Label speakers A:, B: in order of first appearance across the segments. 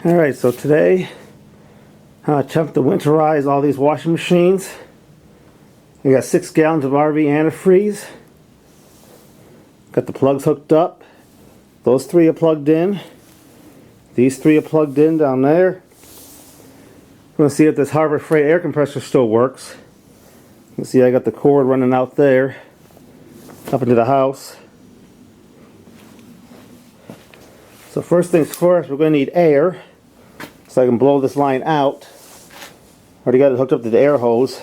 A: Alright, so today I attempted to winterize all these washing machines. I got 6 gallons of RV antifreeze. Got the plugs hooked up. Those 3 are plugged in. These 3 are plugged in down there. I'm going to see if this Harbor Freight air compressor still works. You can see I got the cord running out there up into the house. So first things first, we're going to need air so I can blow this line out. Already got it hooked up to the air hose.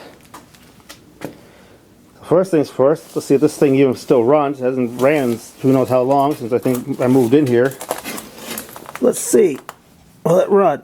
A: First things first, let's see if this thing even still runs. It hasn't ran in who knows how long since I think I moved in here. Let's see. Will it run?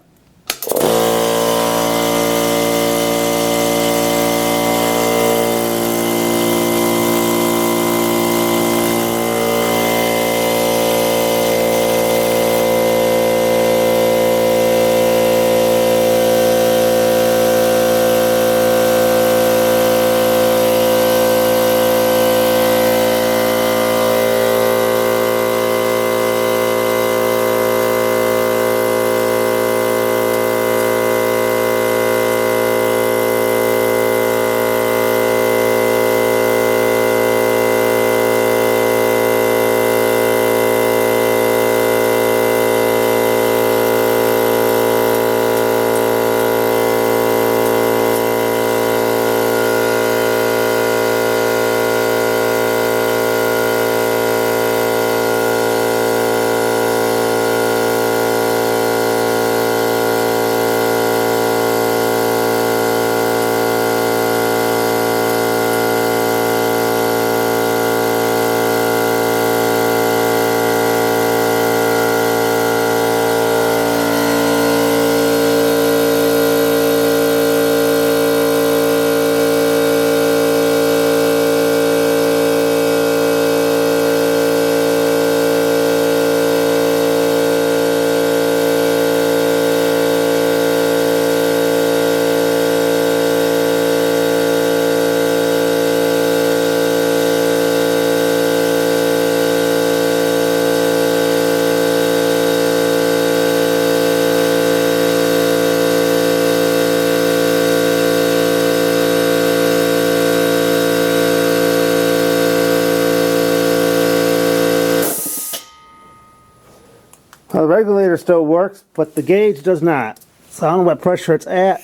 A: The regulator still works, but the gauge does not. So I don't know what pressure it's at.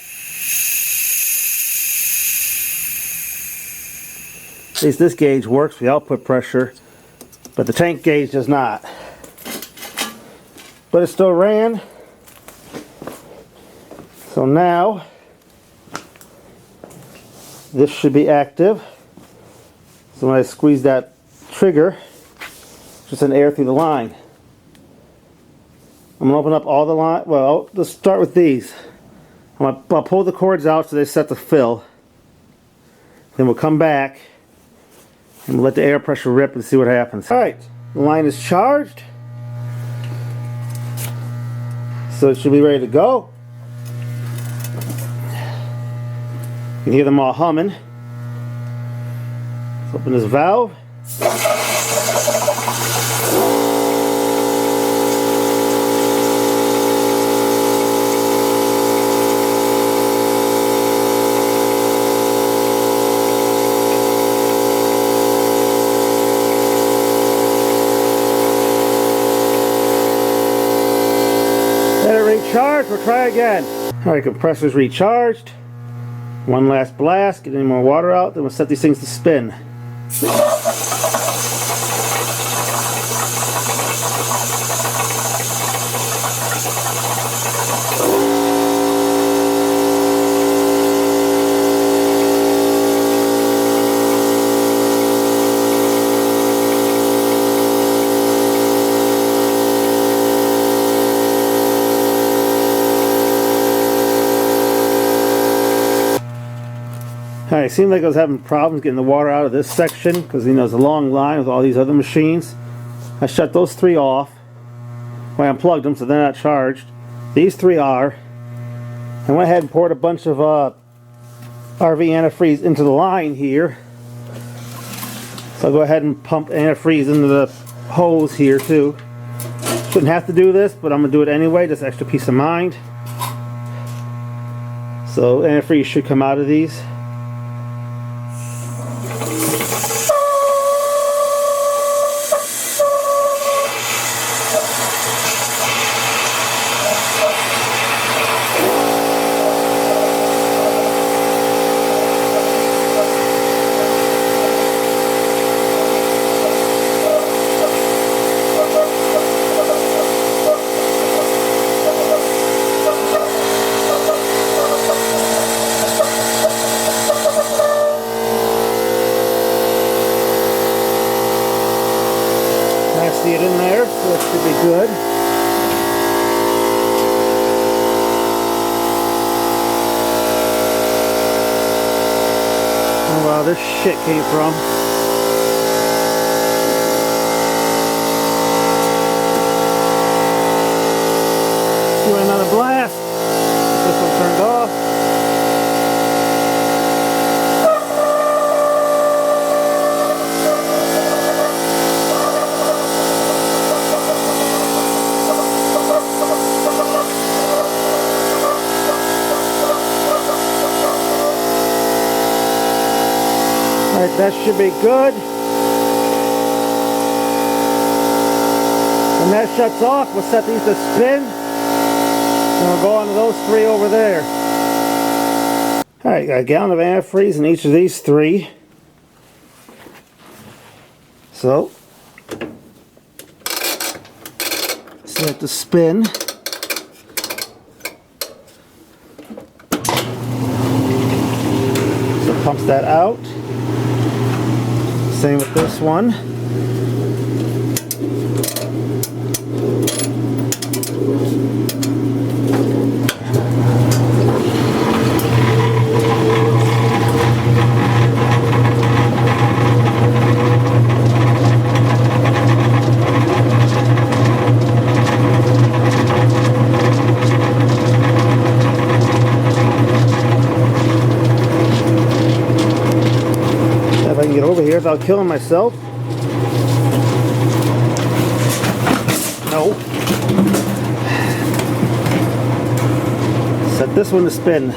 A: At least this gauge works, the output pressure, but the tank gauge does not. But it still ran. So now, this should be active. So when I squeeze that trigger, just send air through the line. I'm going to open up all the line. Well, let's start with these. I'll pull the cords out so they set to fill. Then we'll come back and we'll let the air pressure rip and see what happens. Alright, the line is charged. So it should be ready to go. You can hear them all humming. Let's open this valve. Recharge, we'll try again. Alright, compressor's recharged. One last blast, get any more water out, then we'll set these things to spin. Alright, it seemed like I was having problems getting the water out of this section because there's a long line with all these other machines. I shut those 3 off. Well, I unplugged them so they're not charged. These 3 are. I went ahead and poured a bunch of RV antifreeze into the line here. So I'll go ahead and pump antifreeze into the hose here too. Shouldn't have to do this, but I'm going to do it anyway, just extra peace of mind. So antifreeze should come out of these. See it in there, so it should be good. Oh wow, this shit came from. Doing another blast. This one turned off. Alright, that should be good. When that shuts off, we'll set these to spin. And we'll go on to those three over there. Alright, got a gallon of antifreeze in each of these three. So, set it to spin. So pumps that out. Same with this one. If I can get over here without killing myself. No. Set this one to spin.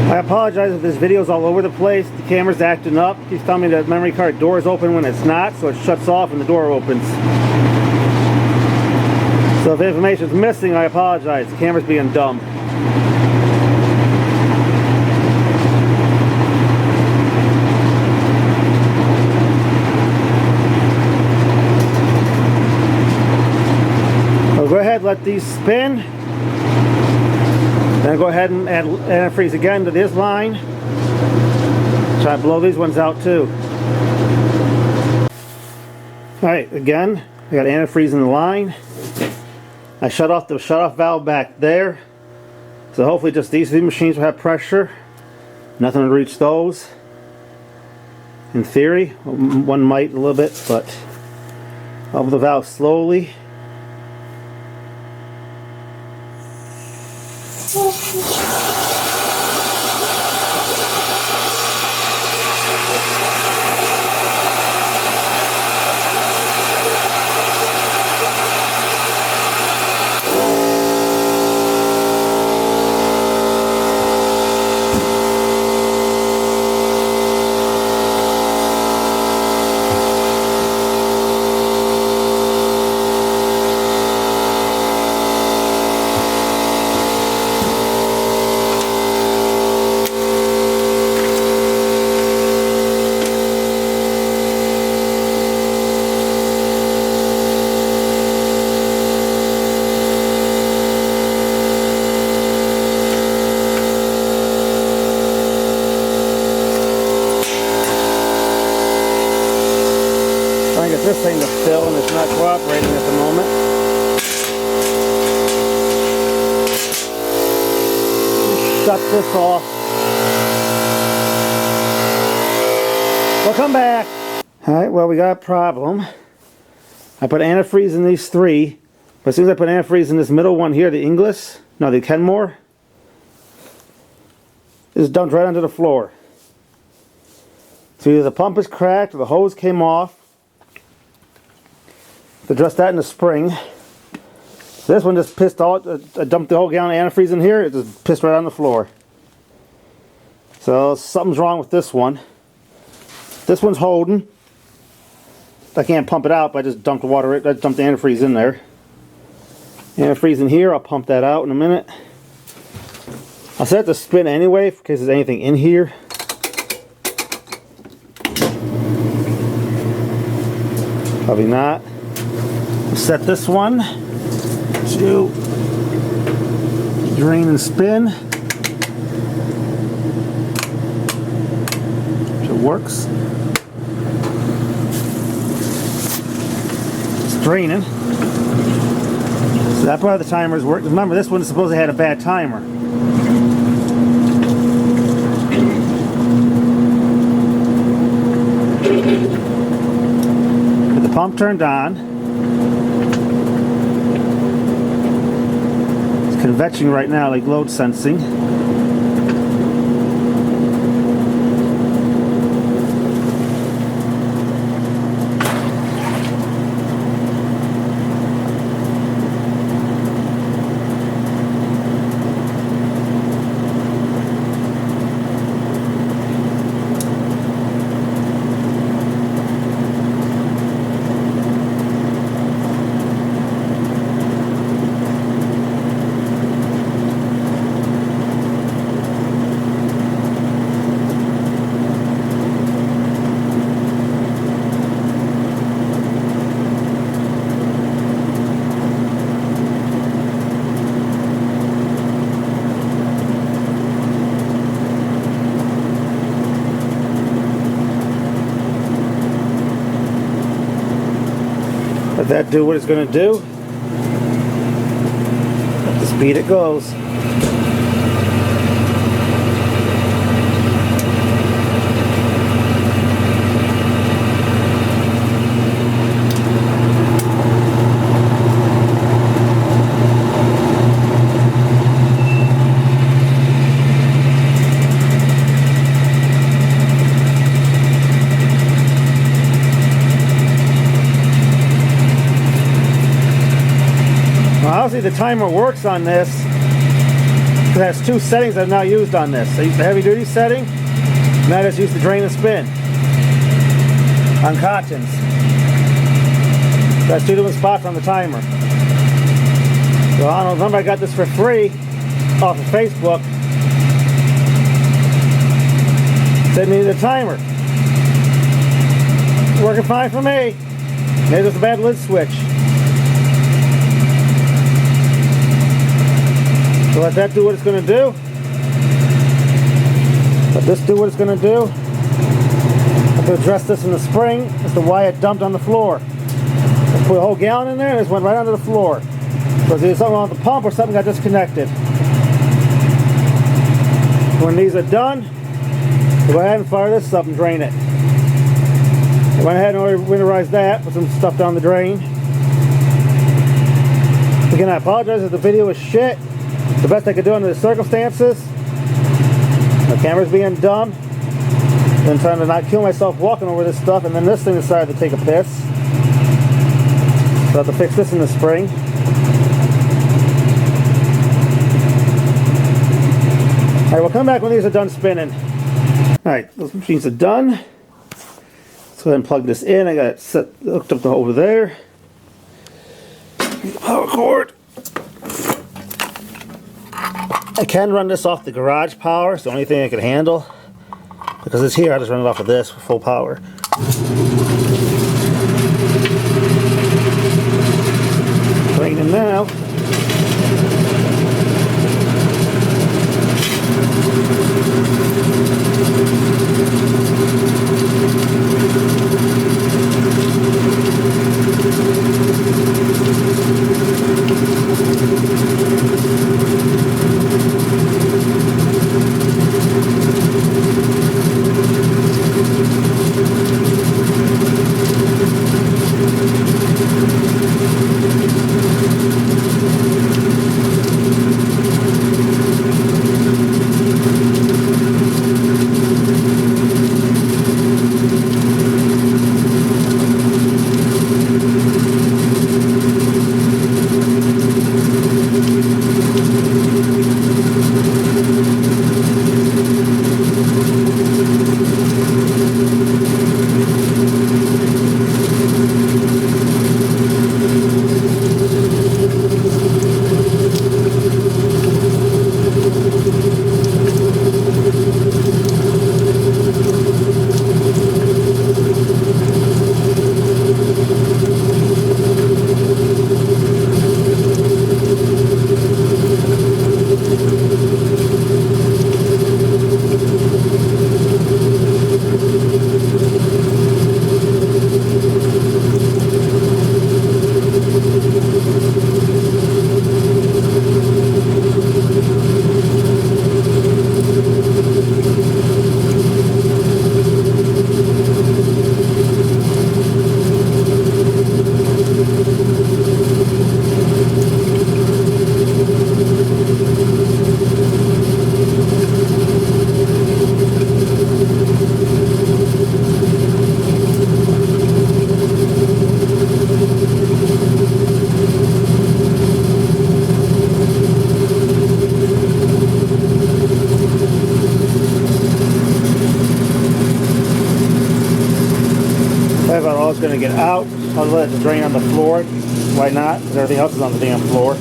A: I apologize if this video's all over the place. The camera's acting up. He's telling me that memory card door is open when it's not, so it shuts off when the door opens. So if information's missing, I apologize. The camera's being dumb. So go ahead, let these spin. Then go ahead and add antifreeze again to this line. Try to blow these ones out too. Alright, again, I got antifreeze in the line. I shut off the shut-off valve back there. So hopefully just these two machines will have pressure. Nothing to reach those. In theory, one might a little bit, but open the valve slowly. Trying to get this thing to fill, and it's not cooperating at the moment. Shut this off. Welcome back. Alright, well, we got a problem. I put antifreeze in these three, but as soon as I put antifreeze in this middle one here, the Kenmore, it just dumped right onto the floor. So either the pump is cracked or the hose came off. To address that in the spring. This one just pissed all, I dumped the whole gallon of antifreeze in here, it just pissed right on the floor. So something's wrong with this one. This one's holding. I can't pump it out, but I just dumped the antifreeze in there. Antifreeze in here, I'll pump that out in a minute. I'll set it to spin anyway, in case there's anything in here. Probably not. I'll set this one to drain and spin. If it works. It's draining. So that part of the timer is working. Remember, this one is supposed to have a bad timer. Get the pump turned on. It's convecting right now, like load sensing. Let that do what it's going to do. At the speed it goes. Obviously the timer works on this. It has two settings I've now used on this. I used the heavy duty setting, and I just used the drain and spin on cottons. That's two different spots on the timer. So I don't know, remember I got this for free off of Facebook. Sent me the timer. Working fine for me. Maybe it's a bad lid switch. So let that do what it's going to do. Let this do what it's going to do. I have to address this in the spring as to why it dumped on the floor. I put a whole gallon in there and it just went right onto the floor. So it's either something wrong with the pump or something got disconnected. When these are done, we'll go ahead and fire this up and drain it. I went ahead and already winterized that, put some stuff down the drain. Again, I apologize if the video is shit. The best I could do under the circumstances. My camera's being dumb. Been trying to not kill myself walking over this stuff, and then this thing decided to take a piss. So I have to fix this in the spring. Alright, we'll come back when these are done spinning. Alright, those machines are done. Let's go ahead and plug this in. I got it set, hooked up over there. Power cord. I can run this off the garage power. It's the only thing I can handle. Because it's here, I just run it off of this for full power. Draining now. I thought all it's going to get out. I'll let it drain on the floor. Why not? Because everything else is on the damn floor.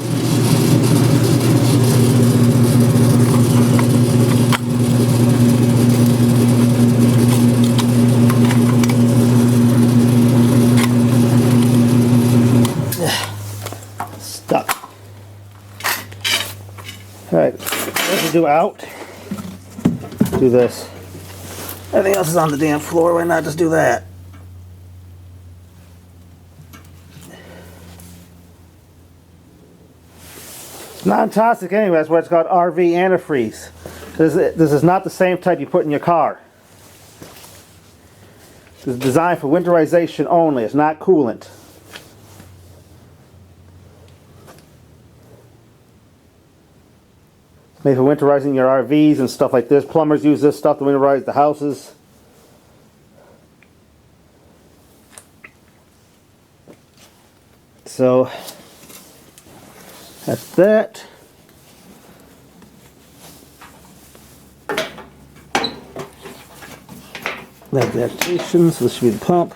A: Stuck. Alright, let's do out. Do this. Everything else is on the damn floor. Why not just do that? Non-toxic anyway, that's why it's called RV antifreeze. This is not the same type you put in your car. This is designed for winterization only. It's not coolant. It's made for winterizing your RVs and stuff like this. Plumbers use this stuff to winterize the houses. So that's that. Adaptation, so this should be the pump.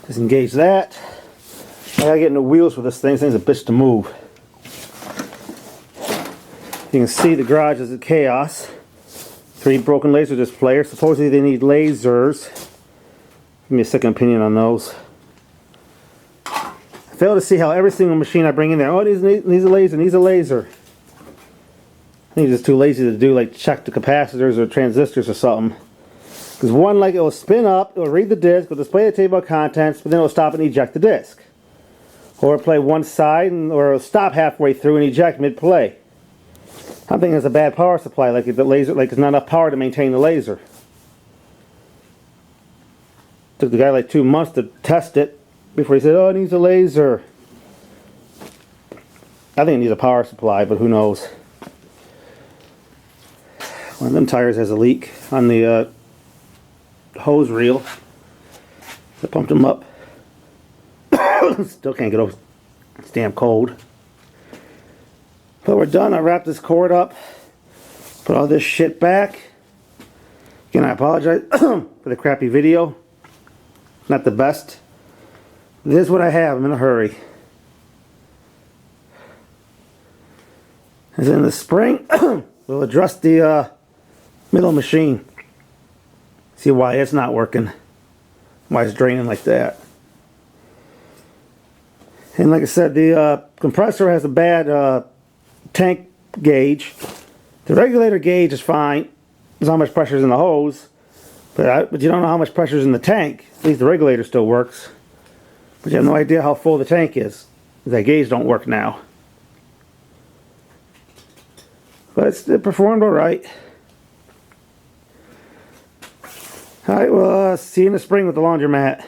A: Disengage that. I gotta get in the wheels for this thing. This thing's a bitch to move. You can see the garage is a chaos. 3 broken laser displayers. Supposedly they need lasers. Give me a second opinion on those. I fail to see how every single machine I bring in there, oh, needs a laser, needs a laser. I think just too lazy to do, like check the capacitors or transistors or something. Because one, like, it will spin up, it will read the disc, it will display the table of contents, but then it will stop and eject the disc. Or play one side, or it will stop halfway through and eject mid-play. I'm thinking it's a bad power supply, like the laser, like there's not enough power to maintain the laser. Took the guy like 2 months to test it before he said, oh, it needs a laser. I think it needs a power supply, but who knows. One of them tires has a leak on the hose reel. I pumped them up. Still can't get over. It's damn cold. But we're done. I wrapped this cord up. Put all this shit back. Again, I apologize for the crappy video. Not the best. This is what I have. I'm in a hurry. As in the spring, we'll address the middle machine. See why it's not working. Why it's draining like that. And like I said, the compressor has a bad tank gauge. The regulator gauge is fine. There's how much pressure is in the hose. But you don't know how much pressure is in the tank. At least the regulator still works. But you have no idea how full the tank is. That gauge don't work now. But it performed alright. Alright, well, see you in the spring with the laundromat.